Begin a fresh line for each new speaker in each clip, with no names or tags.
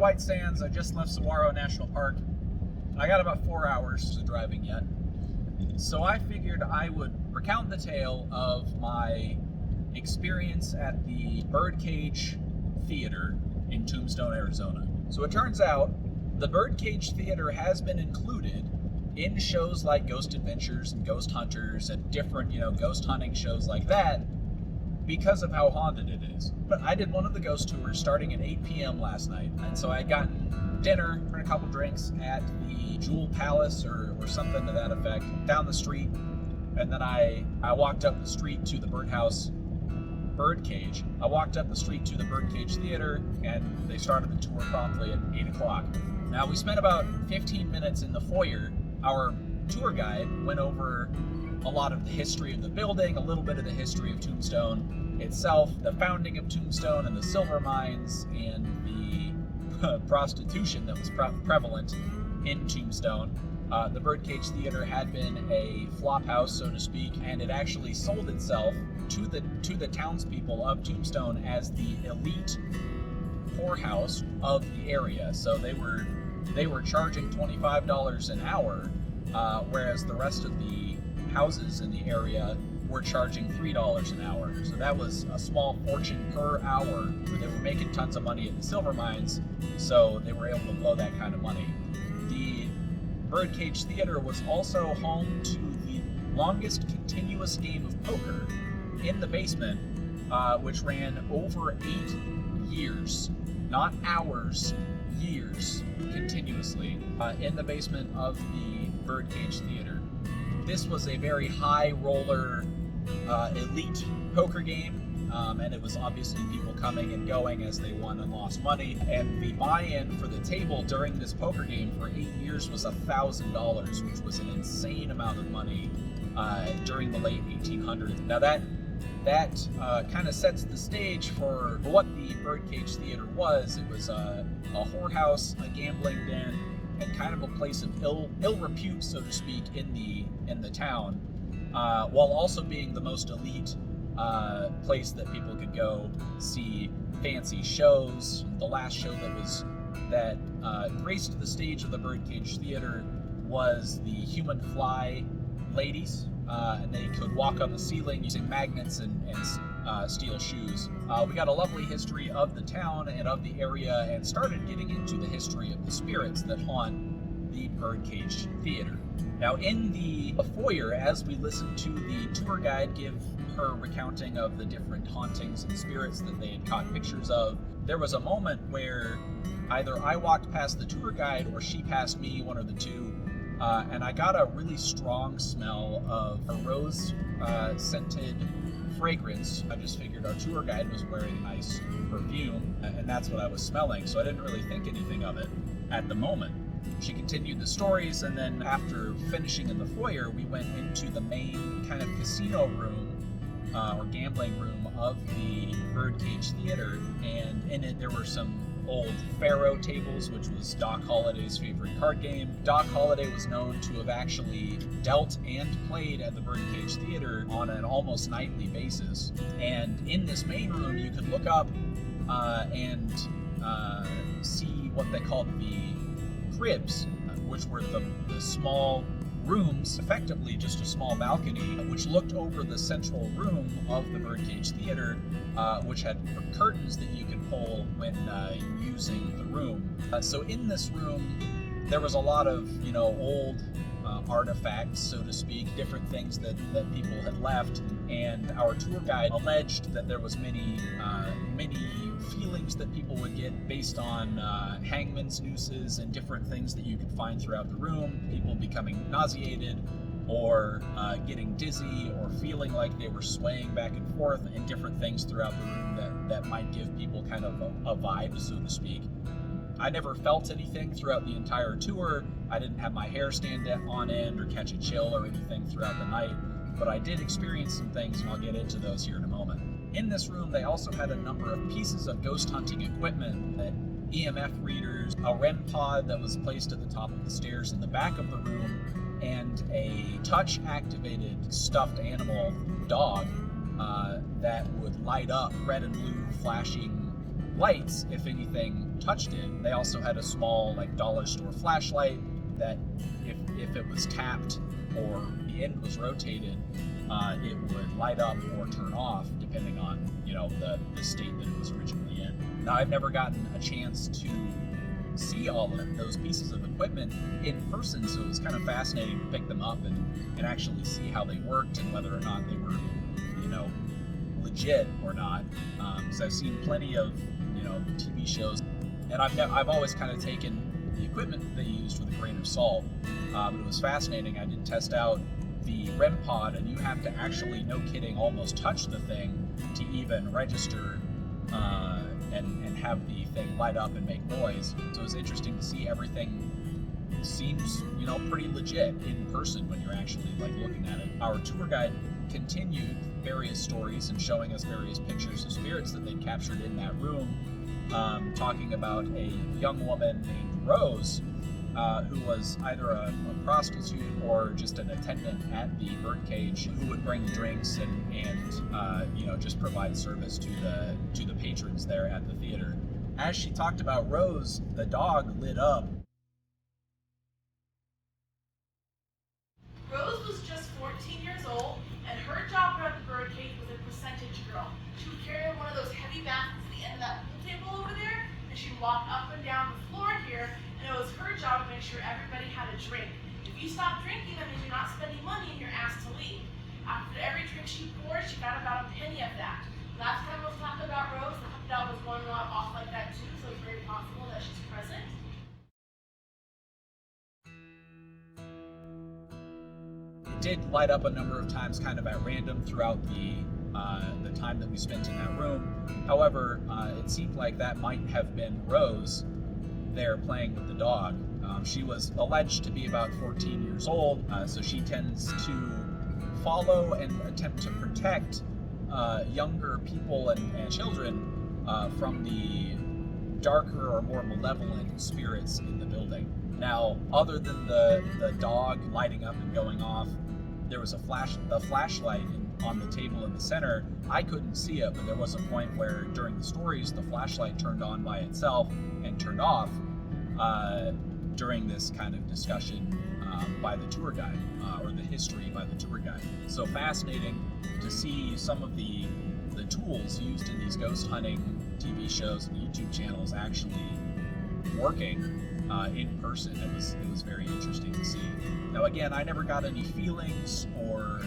White Sands. I just left Saguaro National Park. I got about 4 hours of driving yet. So I figured I would recount the tale of my experience at the Birdcage Theater in Tombstone, Arizona. So it turns out the Birdcage Theater has been included in shows like Ghost Adventures and Ghost Hunters and different, ghost hunting shows like that because of how haunted it is. But I did one of the ghost tours starting at 8 p.m. last night, and so I had gotten dinner and a couple drinks at the Jewel Palace or something to that effect down the street, and then I walked up the street to the Birdcage. I walked up the street to the Birdcage Theater, and they started the tour promptly at 8 o'clock. Now, we spent about 15 minutes in the foyer. Our tour guide went over a lot of the history of the building, a little bit of the history of Tombstone itself, the founding of Tombstone and the silver mines, and the prostitution that was prevalent in Tombstone. The Birdcage Theater had been a flop house, so to speak, and it actually sold itself to the townspeople of Tombstone as the elite whorehouse of the area. So they were charging $25 an hour, whereas the rest of the houses in the area were charging $3 an hour. So that was a small fortune per hour, but they were making tons of money at the silver mines, so they were able to blow that kind of money. The Birdcage Theater was also home to the longest continuous game of poker in the basement, which ran over 8 years, not hours, years, continuously, in the basement of the Birdcage Theater. This was a very high roller, elite poker game, and it was obviously people coming and going as they won and lost money. And the buy-in for the table during this poker game for 8 years was $1,000, which was an insane amount of money during the late 1800s. Now that kind of sets the stage for what the Birdcage Theater was. It was a whorehouse, a gambling den, and kind of a place of ill repute, so to speak, in the town, while also being the most elite place that people could go see fancy shows. The last show that graced the stage of the Birdcage Theater was the Human Fly ladies, and they could walk on the ceiling using magnets and steel shoes. We got a lovely history of the town and of the area, and started getting into the history of the spirits that haunt the Birdcage Theater. Now, in the foyer, as we listened to the tour guide give her recounting of the different hauntings and spirits that they had caught pictures of, there was a moment where either I walked past the tour guide or she passed me, one of the two, and I got a really strong smell of a rose-scented fragrance. I just figured our tour guide was wearing a nice perfume, and that's what I was smelling, so I didn't really think anything of it at the moment. She continued the stories, and then after finishing in the foyer, we went into the main kind of casino room, or gambling room of the Birdcage Theater, and in it there were some old Pharaoh tables, which was Doc Holliday's favorite card game. Doc Holliday was known to have actually dealt and played at the Birdcage Theater on an almost nightly basis. And in this main room, you could look up and see what they called the cribs, which were the small rooms, effectively just a small balcony, which looked over the central room of the Birdcage Theater, which had curtains that you could pull when using the room. So in this room, there was a lot of, old artifacts, so to speak, different things that people had left, and our tour guide alleged that there was many feelings that people would get based on hangman's nooses and different things that you could find throughout the room, people becoming nauseated or getting dizzy or feeling like they were swaying back and forth, and different things throughout the room that might give people kind of a vibe, so to speak. I never felt anything throughout the entire tour. I didn't have my hair stand on end or catch a chill or anything throughout the night, but I did experience some things, and I'll get into those here in a moment. In this room, they also had a number of pieces of ghost hunting equipment, EMF readers, a REM pod that was placed at the top of the stairs in the back of the room, and a touch-activated stuffed animal dog that would light up red and blue flashing lights if anything touched it. They also had a small like dollar store flashlight that if it was tapped or the end was rotated, it would light up or turn off depending on, you know, the state that it was originally in. Now, I've never gotten a chance to see all of those pieces of equipment in person, so it was kind of fascinating to pick them up and actually see how they worked and whether or not they were, you know, legit or not. So I've seen plenty of, you know, TV shows, and I've always kind of taken the equipment that they used with a grain of salt. But it was fascinating. I did test out the REM pod, and you have to actually, no kidding, almost touch the thing to even register and have the thing light up and make noise. So it was interesting to see everything seems, you know, pretty legit in person when you're actually like looking at it. Our tour guide continued various stories and showing us various pictures of spirits that they'd captured in that room, talking about a young woman named Rose, who was either a prostitute or just an attendant at the birdcage, who would bring drinks and you know, just provide service to the patrons there at the theater. As she talked about Rose, the dog lit up.
Rose was just 14 years old, and her job at the birdcage was a percentage girl. She would carry one of those heavy baskets at the end of that pool table over there, and she'd walk up and down the floor here, and it was her job to make sure everybody had a drink. If you stop drinking, that means you're not spending money and you're asked to leave. After every drink she poured, she got about a penny of that. Last time I was talking about Rose, the $100 was going off like that too, so it's very possible that she's present.
It did light up a number of times kind of at random throughout the time that we spent in that room. However, it seemed like that might have been Rose there playing with the dog. She was alleged to be about 14 years old, so she tends to follow and attempt to protect younger people and children from the darker or more malevolent spirits in the building. Now, other than the dog lighting up and going off, there was a flashlight on the table in the center. I couldn't see it, but there was a point where during the stories, the flashlight turned on by itself and turned off during this kind of discussion by the tour guide, or the history by the tour guide. So fascinating to see some of the tools used in these ghost hunting TV shows and YouTube channels actually working in person. It was very interesting to see. Now again, I never got any feelings or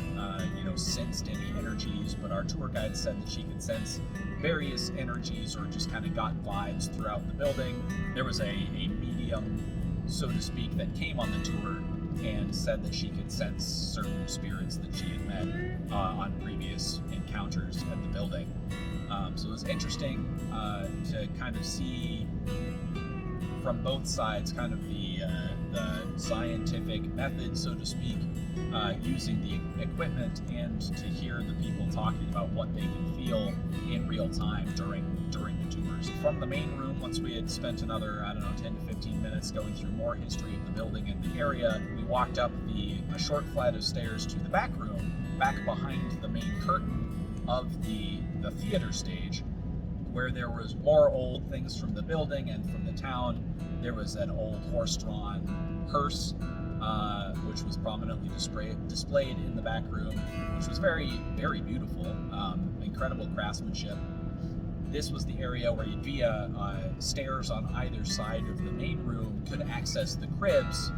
you know, sensed any energies, but our tour guide said that she could sense various energies or just kind of got vibes throughout the building. There was a medium, so to speak, that came on the tour and said that she could sense certain spirits that she had met on previous encounters at the building. So it was interesting to kind of see from both sides kind of the scientific method, so to speak, using the equipment, and to hear the people talking about what they can feel in real time during the tours. From the main room, once we had spent another, I don't know, 10 to 15 minutes going through more history of the building and the area, we walked up a short flight of stairs to the back room, back behind the main curtain of the theater stage, where there was more old things from the building and from the town. There was an old horse-drawn hearse, which was prominently displayed in the back room, which was very, very beautiful, incredible craftsmanship. This was the area where you, via stairs on either side of the main room, could access the cribs,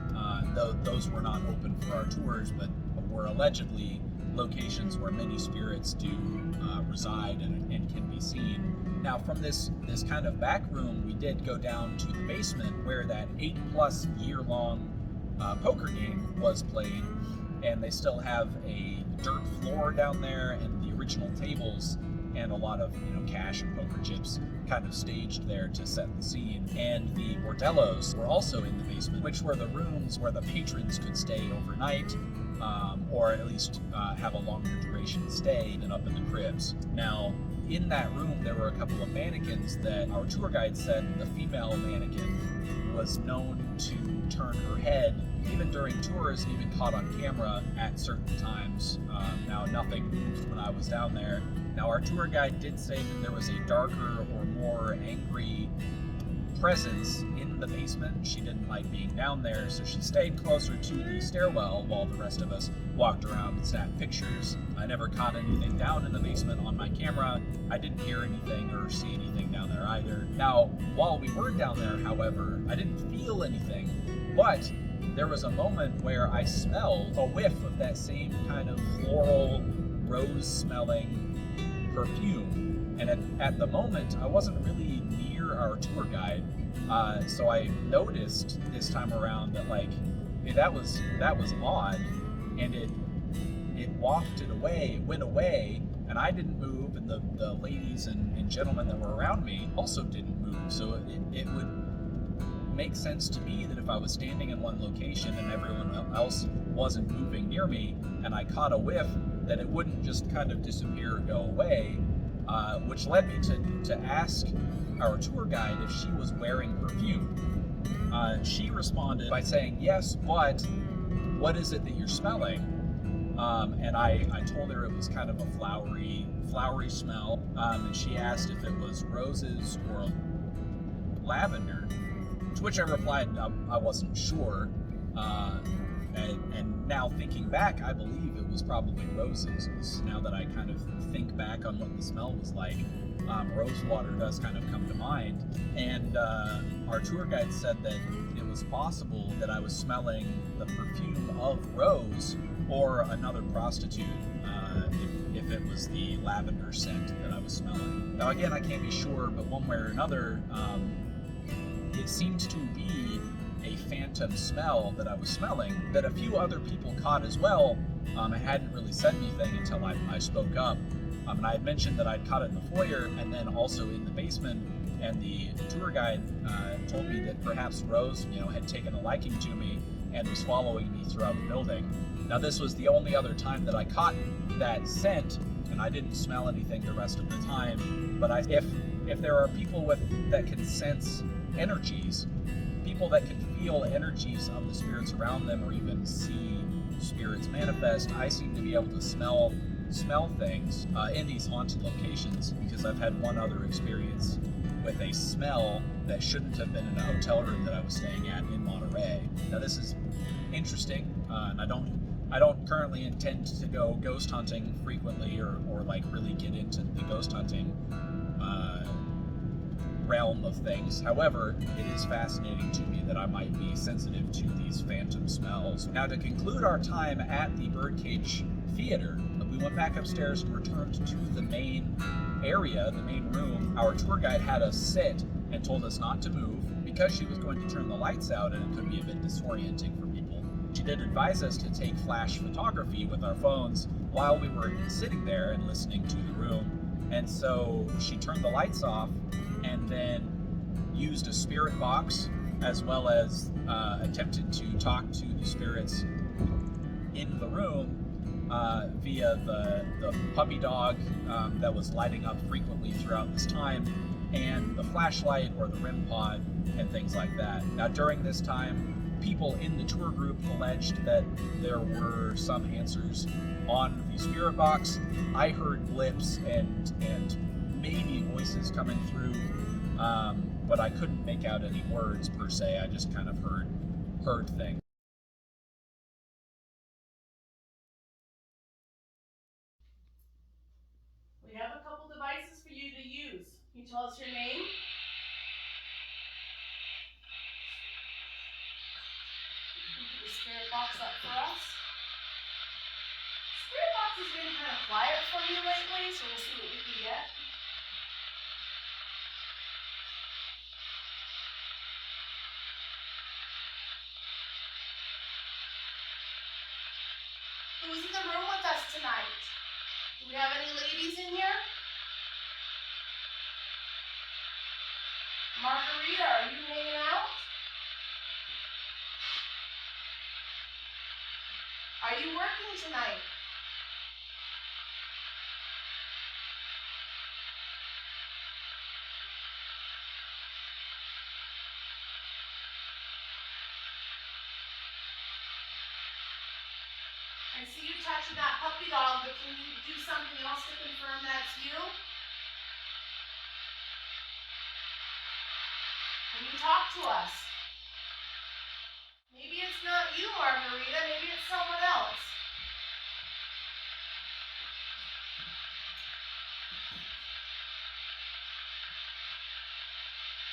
though those were not open for our tours, but were allegedly locations where many spirits do reside and can be seen. Now, from this kind of back room, we did go down to the basement where that 8+ year-long poker game was played, and they still have a dirt floor down there and the original tables and a lot of, you know, cash and poker chips kind of staged there to set the scene. And the bordellos were also in the basement, which were the rooms where the patrons could stay overnight, or at least have a longer duration stay than up in the cribs. Now, in that room, there were a couple of mannequins that our tour guide said the female mannequin was known to turn her head, even during tours, and even caught on camera at certain times. Now, nothing moved when I was down there. Now, our tour guide did say that there was a darker or more angry presence in the basement. She didn't like being down there, so she stayed closer to the stairwell while the rest of us walked around and snapped pictures. I never caught anything down in the basement on my camera. I didn't hear anything or see anything down there either. Now, while we were down there, however, I didn't feel anything, but there was a moment where I smelled a whiff of that same kind of floral, rose-smelling perfume. And at the moment, I wasn't really near our tour guide, so I noticed this time around that that was odd, and it wafted away, it went away, and I didn't move, and the ladies and gentlemen that were around me also didn't move. So it would make sense to me that if I was standing in one location and everyone else wasn't moving near me, and I caught a whiff, that it wouldn't just kind of disappear or go away. Which led me to ask our tour guide if she was wearing perfume. She responded by saying, yes, but what is it that you're smelling? And I told her it was kind of a flowery smell, and she asked if it was roses or lavender, to which I replied I wasn't sure. And now thinking back, I believe it was probably roses. Now that I kind of think back on what the smell was like, rose water does kind of come to mind. And our tour guide said that it was possible that I was smelling the perfume of Rose or another prostitute, if it was the lavender scent that I was smelling. Now again, I can't be sure, but one way or another, it seemed to be a phantom smell that I was smelling that a few other people caught as well. I hadn't really said anything until I spoke up. And I had mentioned that I'd caught it in the foyer and then also in the basement, and the tour guide told me that perhaps Rose, had taken a liking to me and was following me throughout the building. Now, this was the only other time that I caught that scent, and I didn't smell anything the rest of the time. But if there are people that can sense energies, people that can feel energies of the spirits around them, or even see spirits manifest, I seem to be able to smell things in these haunted locations, because I've had one other experience with a smell that shouldn't have been in a hotel room that I was staying at in Monterey. Now, this is interesting, and I don't currently intend to go ghost hunting frequently or really get into the ghost hunting realm of things. However, it is fascinating to me that I might be sensitive to these phantom smells. Now, to conclude our time at the Birdcage Theater, we went back upstairs and returned to the main area, the main room. Our tour guide had us sit and told us not to move because she was going to turn the lights out and it could be a bit disorienting for people. She did advise us to take flash photography with our phones while we were sitting there and listening to the room. And so she turned the lights off and then used a spirit box, as well as attempted to talk to the spirits in the room via the puppy dog that was lighting up frequently throughout this time, and the flashlight or the REM pod and things like that. Now, during this time, people in the tour group alleged that there were some answers on the spirit box. I heard blips and maybe voices coming through, but I couldn't make out any words per se. I just kind of heard things.
We have a couple devices for you to use. Can you tell us your name? Put the spirit box up for us. Spirit box has been kind of quiet for me lately, so we'll see what we can get. Who's in the room with us tonight? Do we have any ladies in here? Margarita, are you hanging out? Are you working tonight? I see you touching that puppy dog, but can you do something else to confirm that's you? Can you talk to us? Maybe it's not you, Margarita. Maybe it's someone else.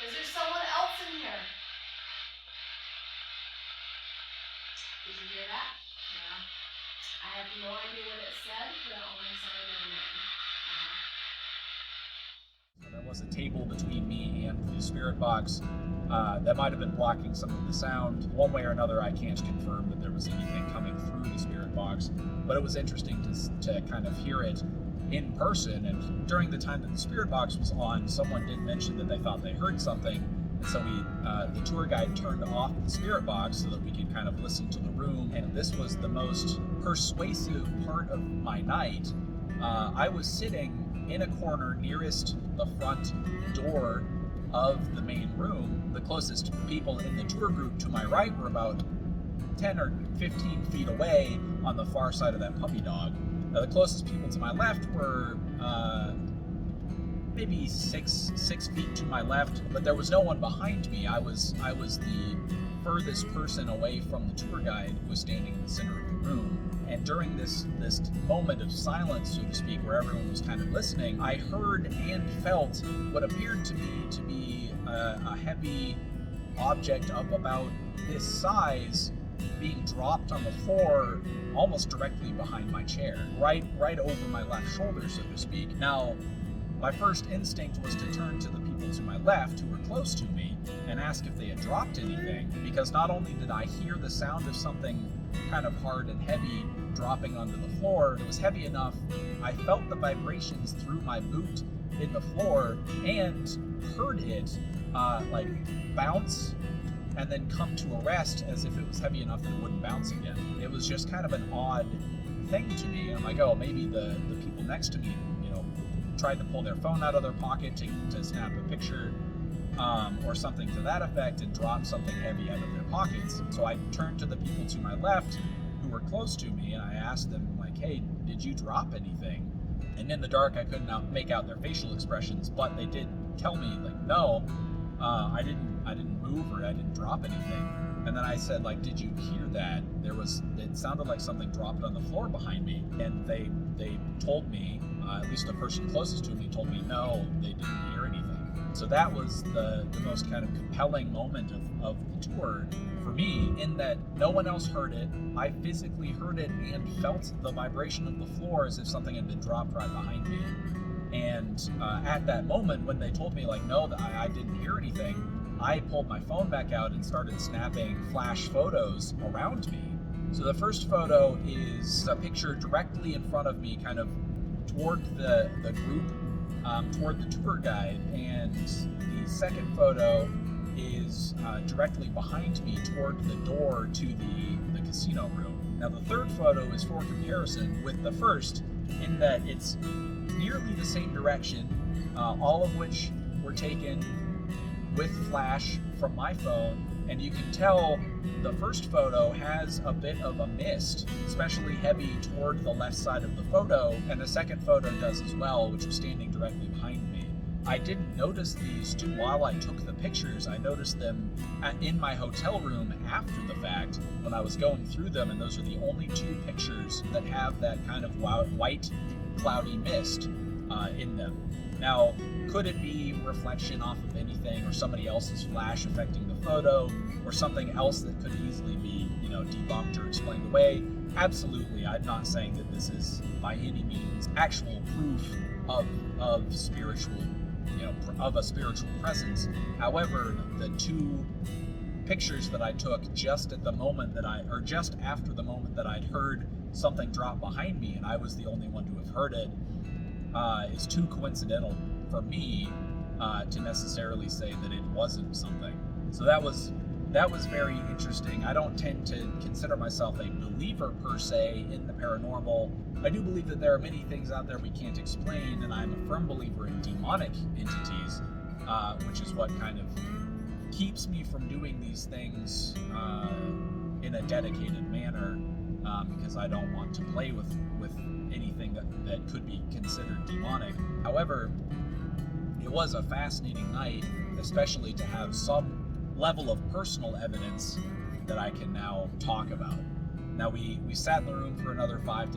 Is there someone else in here? Did you hear that? Yeah. I have no idea what it said, but it only sounded like a man.
There was a table between me and the spirit box that might have been blocking some of the sound. One way or another, I can't confirm that there was anything coming through the spirit box, but it was interesting to kind of hear it in person. And during the time that the spirit box was on, someone did mention that they thought they heard something, and so the tour guide turned off the spirit box so that we could kind of listen to the room. And this was the most persuasive part of my night. I was sitting in a corner nearest the front door of the main room. The closest people in the tour group to my right were about 10 or 15 feet away on the far side of that puppy dog. Now, the closest people to my left were maybe six feet to my left, but there was no one behind me. I was the furthest person away from the tour guide, who was standing in the center of the room. And during this moment of silence, so to speak, where everyone was kind of listening, I heard and felt what appeared to me to be a heavy object of about this size being dropped on the floor almost directly behind my chair, right over my left shoulder, so to speak. Now, my first instinct was to turn to the people to my left who were close to me and ask if they had dropped anything, because not only did I hear the sound of something kind of hard and heavy dropping onto the floor, it was heavy enough, I felt the vibrations through my boot in the floor and heard it like bounce and then come to a rest as if it was heavy enough that it wouldn't bounce again. It was just kind of an odd thing to me. And I'm like, oh, maybe the people next to me, tried to pull their phone out of their pocket to snap a picture or something to that effect and drop something heavy out of their pockets. So I turned to the people to my left who were close to me and I asked them, like, hey, did you drop anything? And in the dark, I couldn't make out their facial expressions, but they did tell me, like, no, I didn't move or I didn't drop anything. And then I said, like, did you hear that? It sounded like something dropped on the floor behind me. And they told me, at least the person closest to me told me, no, they didn't hear anything. So that was the most kind of compelling moment of the tour for me, in that no one else heard it. I physically heard it and felt the vibration of the floor as if something had been dropped right behind me. And at that moment, when they told me, like, no, I didn't hear anything, I pulled my phone back out and started snapping flash photos around me. So the first photo is a picture directly in front of me, kind of toward the group, toward the tour guide. And the second photo is directly behind me toward the door to the casino room. Now the third photo is for comparison with the first, in that it's nearly the same direction, all of which were taken with flash from my phone, and you can tell the first photo has a bit of a mist, especially heavy toward the left side of the photo, and the second photo does as well, which was standing directly behind me. I didn't notice these two while I took the pictures. I noticed them in my hotel room after the fact when I was going through them, and those are the only two pictures that have that kind of white cloudy mist in them. Now, could it be reflection off of anything, or somebody else's flash affecting the photo, or something else that could easily be, debunked or explained away? Absolutely. I'm not saying that this is by any means actual proof of spiritual, of a spiritual presence. However, the two pictures that I took just after the moment that I'd heard something drop behind me, and I was the only one to have heard it, is too coincidental for me to necessarily say that it wasn't something. So that was very interesting. I don't tend to consider myself a believer per se in the paranormal. I do believe that there are many things out there we can't explain, and I'm a firm believer in demonic entities, which is what kind of keeps me from doing these things in a dedicated manner. because I don't want to play with anything that could be considered demonic. However, it was a fascinating night, especially to have some level of personal evidence that I can now talk about. Now we sat in the room for another 5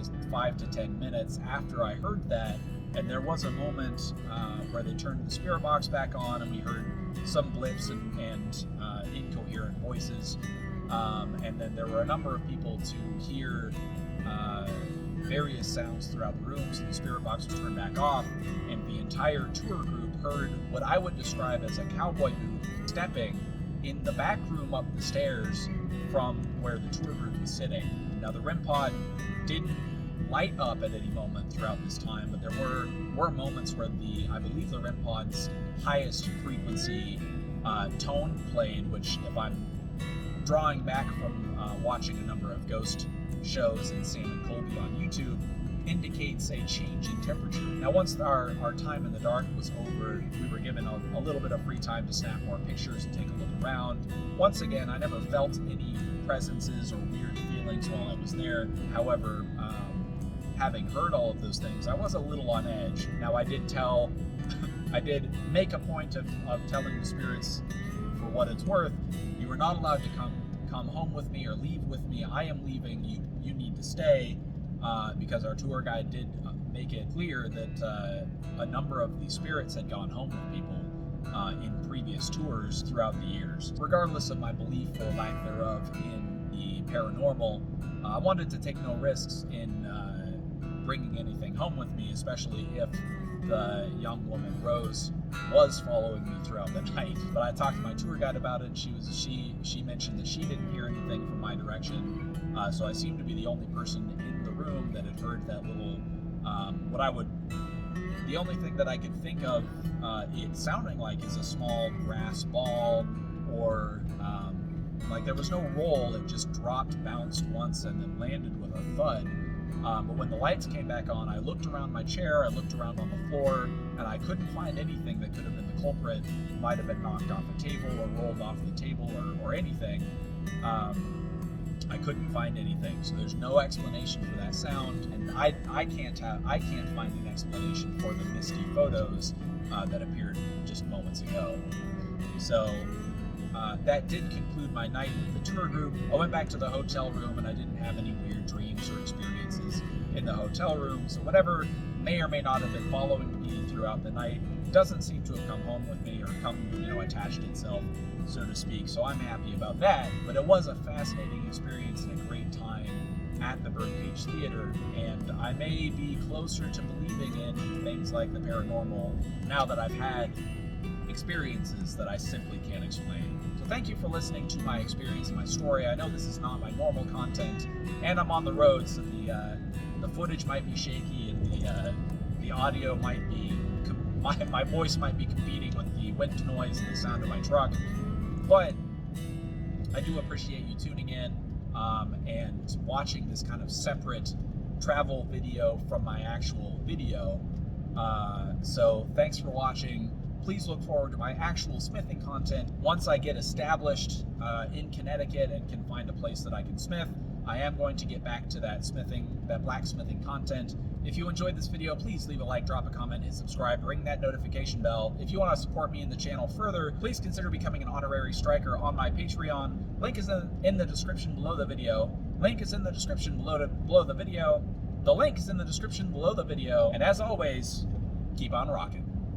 to 10 minutes after I heard that, and there was a moment where they turned the spirit box back on, and we heard some blips and incoherent voices, and then there were a number of people to hear various sounds throughout the room, so the spirit box was turned back off, and the entire tour group heard what I would describe as a cowboy boot stepping in the back room up the stairs from where the tour group was sitting. Now the REM pod didn't light up at any moment throughout this time, but there were moments where I believe the REM pod's highest frequency tone played, which, if I'm drawing back from watching a number of ghost shows and Sam and Colby on YouTube, indicates a change in temperature. Now once our time in the dark was over, we were given a little bit of free time to snap more pictures and take a look around. Once again, I never felt any presences or weird feelings while I was there. However, having heard all of those things, I was a little on edge. Now I did make a point of telling the spirits, for what it's worth, you are not allowed to come home with me or leave with me. I am leaving. You need to stay, because our tour guide did make it clear that a number of the spirits had gone home with people in previous tours throughout the years. Regardless of my belief or lack thereof in the paranormal, I wanted to take no risks in bringing anything home with me, especially if the young woman Rose was following me throughout the night. But I talked to my tour guide about it. She mentioned that she didn't hear anything from my direction, so I seemed to be the only person in the room that had heard that little the only thing that I could think of it sounding like is a small brass ball, or like there was no roll, it just dropped, bounced once, and then landed with a thud. But when the lights came back on, I looked around my chair, I looked around on the floor, and I couldn't find anything that could have been the culprit. It might have been knocked off a table or rolled off the table or anything. I couldn't find anything, so there's no explanation for that sound, and I can't find an explanation for the misty photos that appeared just moments ago. So that did conclude my night with the tour group. I went back to the hotel room, and I didn't have any weird dreams or experiences in the hotel room, so whatever may or may not have been following me throughout the night doesn't seem to have come home with me or attached itself, so to speak. So I'm happy about that. But it was a fascinating experience and a great time at the Birdcage Theater, and I may be closer to believing in things like the paranormal now that I've had experiences that I simply can't explain. So thank you for listening to my experience and my story. I know this is not my normal content, and I'm on the road, so the footage might be shaky, and the audio might be, my voice might be competing with the wind noise and the sound of my truck. But I do appreciate you tuning in and watching this kind of separate travel video from my actual video. So thanks for watching. Please look forward to my actual smithing content. Once I get established in Connecticut and can find a place that I can smith, I am going to get back to that blacksmithing content. If you enjoyed this video, please leave a like, drop a comment, hit subscribe, ring that notification bell. If you want to support me in the channel further, please consider becoming an honorary striker on my Patreon. Link is in the description below the video. Link is in the description below the video. The link is in the description below the video. And as always, keep on rocking.